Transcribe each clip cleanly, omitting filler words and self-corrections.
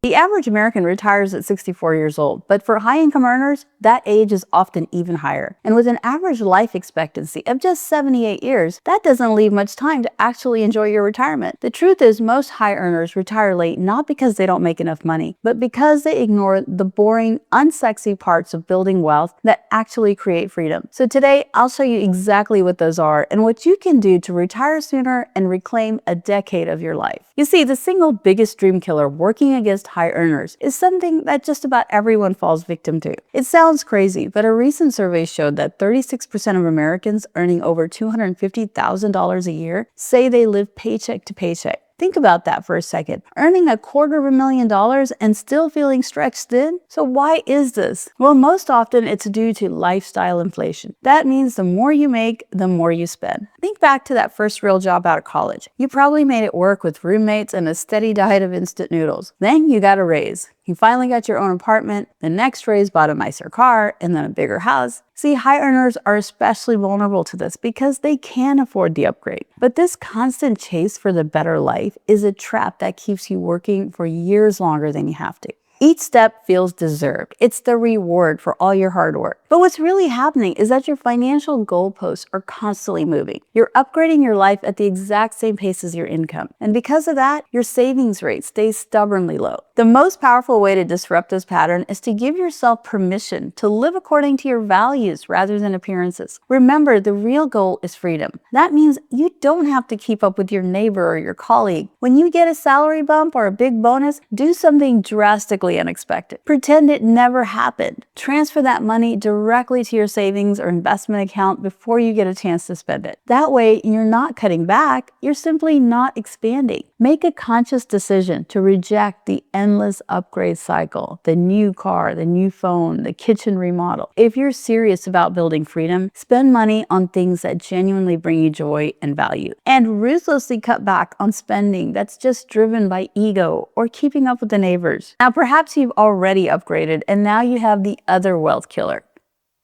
The average American retires at 64 years old, but for high-income earners, that age is often even higher. And with an average life expectancy of just 78 years, that doesn't leave much time to actually enjoy your retirement. The truth is, most high earners retire late not because they don't make enough money, but because they ignore the boring, unsexy parts of building wealth that actually create freedom. So today, I'll show you exactly what those are and what you can do to retire sooner and reclaim a decade of your life. You see, the single biggest dream killer working against high earners is something that just about everyone falls victim to. It sounds crazy, but a recent survey showed that 36% of Americans earning over $250,000 a year say they live paycheck to paycheck. Think about that for a second. Earning $250,000 and still feeling stretched thin? So why is this? Well, most often it's due to lifestyle inflation. That means the more you make, the more you spend. Think back to that first real job out of college. You probably made it work with roommates and a steady diet of instant noodles. Then you got a raise. You finally got your own apartment, the next raise bought a nicer car, and then a bigger house. See, high earners are especially vulnerable to this because they can afford the upgrade. But this constant chase for the better life is a trap that keeps you working for years longer than you have to. Each step feels deserved. It's the reward for all your hard work. But what's really happening is that your financial goalposts are constantly moving. You're upgrading your life at the exact same pace as your income. And because of that, your savings rate stays stubbornly low. The most powerful way to disrupt this pattern is to give yourself permission to live according to your values rather than appearances. Remember, the real goal is freedom. That means you don't have to keep up with your neighbor or your colleague. When you get a salary bump or a big bonus, do something drastically unexpected. Pretend it never happened. Transfer that money directly to your savings or investment account before you get a chance to spend it. That way, you're not cutting back, you're simply not expanding. Make a conscious decision to reject the endless upgrade cycle, the new car, the new phone, the kitchen remodel. If you're serious about building freedom, spend money on things that genuinely bring you joy and value. And ruthlessly cut back on spending that's just driven by ego or keeping up with the neighbors. Now, perhaps you've already upgraded and now you have the other wealth killer,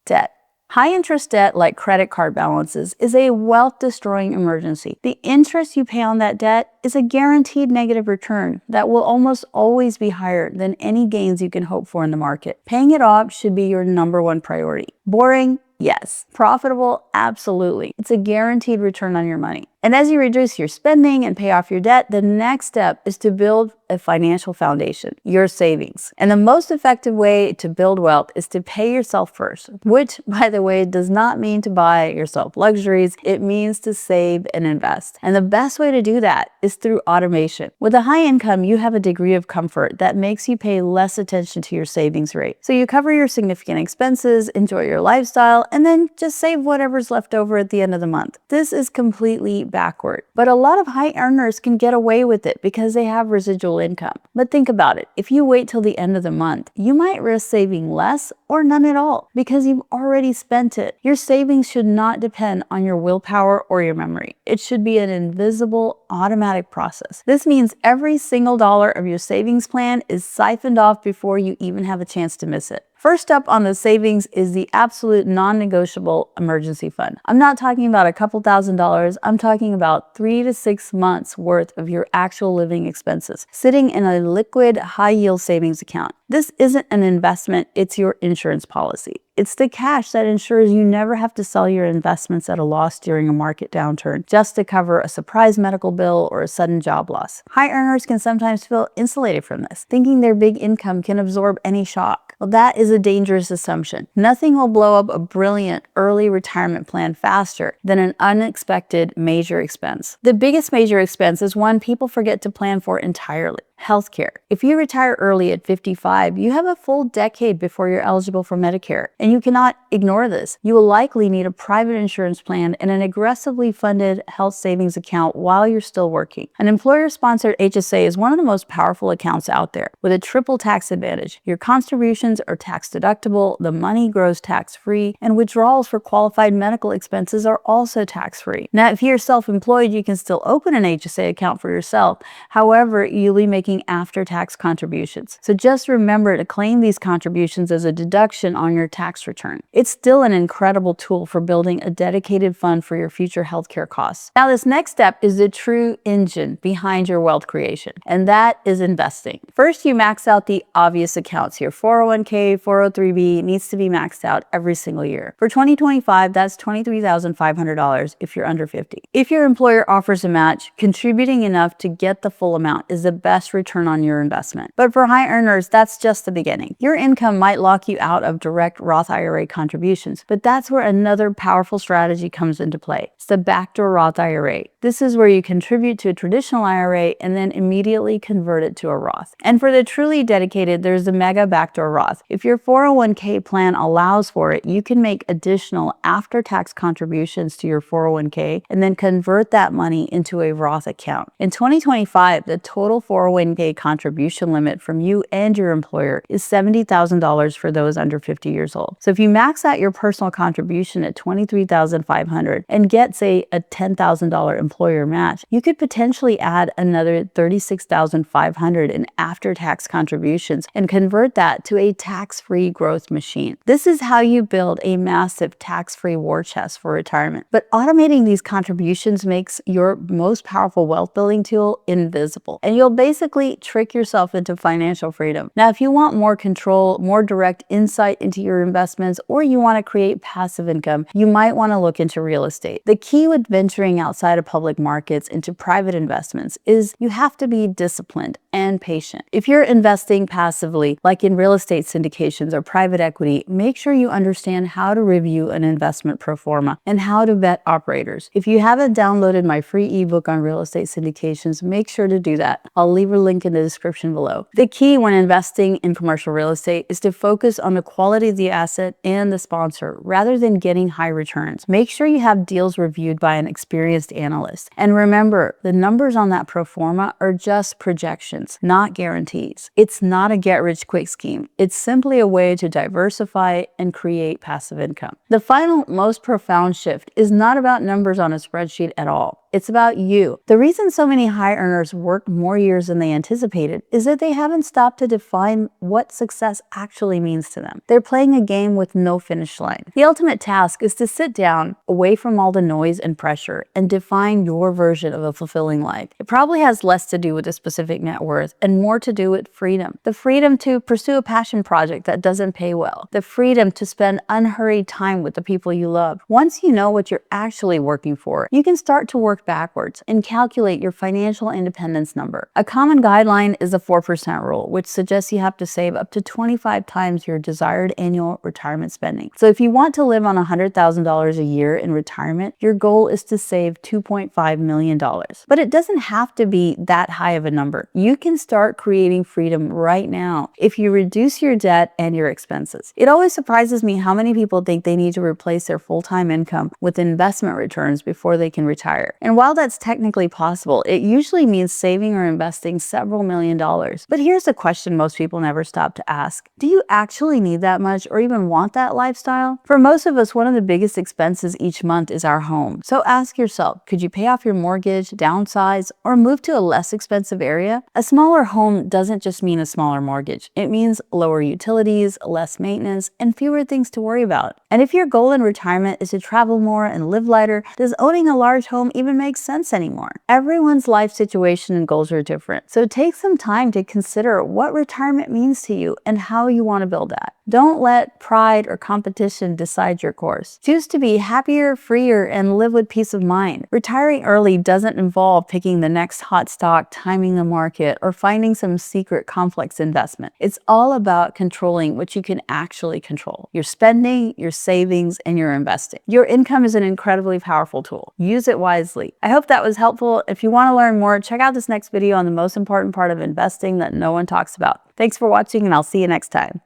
debt. High interest debt, like credit card balances, is a wealth-destroying emergency. The interest you pay on that debt is a guaranteed negative return that will almost always be higher than any gains you can hope for in the market. Paying it off should be your #1 priority. Boring? Yes. Profitable? Absolutely. It's a guaranteed return on your money. And as you reduce your spending and pay off your debt, the next step is to build a financial foundation, your savings. And the most effective way to build wealth is to pay yourself first, which, by the way, does not mean to buy yourself luxuries. It means to save and invest. And the best way to do that is through automation. With a high income, you have a degree of comfort that makes you pay less attention to your savings rate. So you cover your significant expenses, enjoy your lifestyle, and then just save whatever's left over at the end of the month. This is completely backward. But a lot of high earners can get away with it because they have residual income. But think about it. If you wait till the end of the month, you might risk saving less or none at all because you've already spent it. Your savings should not depend on your willpower or your memory. It should be an invisible, automatic process. This means every single dollar of your savings plan is siphoned off before you even have a chance to miss it. First up on the savings is the absolute non-negotiable emergency fund. I'm not talking about a couple $1,000s. I'm talking about 3 to 6 months worth of your actual living expenses sitting in a liquid high-yield savings account. This isn't an investment, it's your insurance policy. It's the cash that ensures you never have to sell your investments at a loss during a market downturn just to cover a surprise medical bill or a sudden job loss. High earners can sometimes feel insulated from this, thinking their big income can absorb any shock. Well, that is a dangerous assumption. Nothing will blow up a brilliant early retirement plan faster than an unexpected major expense. The biggest major expense is one people forget to plan for entirely: healthcare. If you retire early at 55, you have a full decade before you're eligible for Medicare, and you cannot ignore this. You will likely need a private insurance plan and an aggressively funded health savings account while you're still working. An employer-sponsored HSA is one of the most powerful accounts out there with a triple tax advantage. Your contributions are tax deductible, the money grows tax-free, and withdrawals for qualified medical expenses are also tax-free. Now, if you're self-employed, you can still open an HSA account for yourself. However, you'll be making making after-tax contributions. So just remember to claim these contributions as a deduction on your tax return. It's still an incredible tool for building a dedicated fund for your future healthcare costs. Now, this next step is the true engine behind your wealth creation, and that is investing. First, you max out the obvious accounts here. 401k, 403b needs to be maxed out every single year. For 2025, that's $23,500 if you're under 50. If your employer offers a match, contributing enough to get the full amount is the best return on your investment. But for high earners, that's just the beginning. Your income might lock you out of direct Roth IRA contributions, but that's where another powerful strategy comes into play. It's the backdoor Roth IRA. This is where you contribute to a traditional IRA and then immediately convert it to a Roth. And for the truly dedicated, there's the mega backdoor Roth. If your 401k plan allows for it, you can make additional after-tax contributions to your 401k and then convert that money into a Roth account. In 2025, the total 401k contribution limit from you and your employer is $70,000 for those under 50 years old. So if you max out your personal contribution at $23,500 and get, say, a $10,000 employer match, you could potentially add another $36,500 in after-tax contributions and convert that to a tax-free growth machine. This is how you build a massive tax-free war chest for retirement. But automating these contributions makes your most powerful wealth building tool invisible, and you'll basically trick yourself into financial freedom. Now, if you want more control, more direct insight into your investments, or you want to create passive income, you might want to look into real estate. The key with venturing outside of public markets into private investments is you have to be disciplined and patient. If you're investing passively, like in real estate syndications or private equity, make sure you understand how to review an investment pro forma and how to vet operators. If you haven't downloaded my free ebook on real estate syndications, make sure to do that. I'll leave a link in the description below. The key when investing in commercial real estate is to focus on the quality of the asset and the sponsor rather than getting high returns. Make sure you have deals reviewed by an experienced analyst. And remember, the numbers on that pro forma are just projections, not guarantees. It's not a get-rich-quick scheme. It's simply a way to diversify and create passive income. The final, most profound shift is not about numbers on a spreadsheet at all. It's about you. The reason so many high earners work more years than they anticipated is that they haven't stopped to define what success actually means to them. They're playing a game with no finish line. The ultimate task is to sit down, away from all the noise and pressure, and define your version of a fulfilling life. It probably has less to do with a specific net worth and more to do with freedom. The freedom to pursue a passion project that doesn't pay well. The freedom to spend unhurried time with the people you love. Once you know what you're actually working for, you can start to work backwards and calculate your financial independence number. A common guideline is the 4% rule, which suggests you have to save up to 25 times your desired annual retirement spending. So if you want to live on $100,000 a year in retirement, your goal is to save $2.5 million. But it doesn't have to be that high of a number. You can start creating freedom right now if you reduce your debt and your expenses. It always surprises me how many people think they need to replace their full-time income with investment returns before they can retire. And while that's technically possible, it usually means saving or investing several $1,000,000. But here's a question most people never stop to ask. Do you actually need that much or even want that lifestyle? For most of us, one of the biggest expenses each month is our home. So ask yourself, could you pay off your mortgage, downsize, or move to a less expensive area? A smaller home doesn't just mean a smaller mortgage. It means lower utilities, less maintenance, and fewer things to worry about. And if your goal in retirement is to travel more and live lighter, does owning a large home even make sense anymore? Everyone's life situation and goals are different. So take some time to consider what retirement means to you and how you want to build that. Don't let pride or competition decide your course. Choose to be happier, freer, and live with peace of mind. Retiring early doesn't involve picking the next hot stock, timing the market, or finding some secret complex investment. It's all about controlling what you can actually control: your spending, your savings, and your investing. Your income is an incredibly powerful tool. Use it wisely. I hope that was helpful. If you want to learn more, check out this next video on the most important part of investing that no one talks about. Thanks for watching, and I'll see you next time.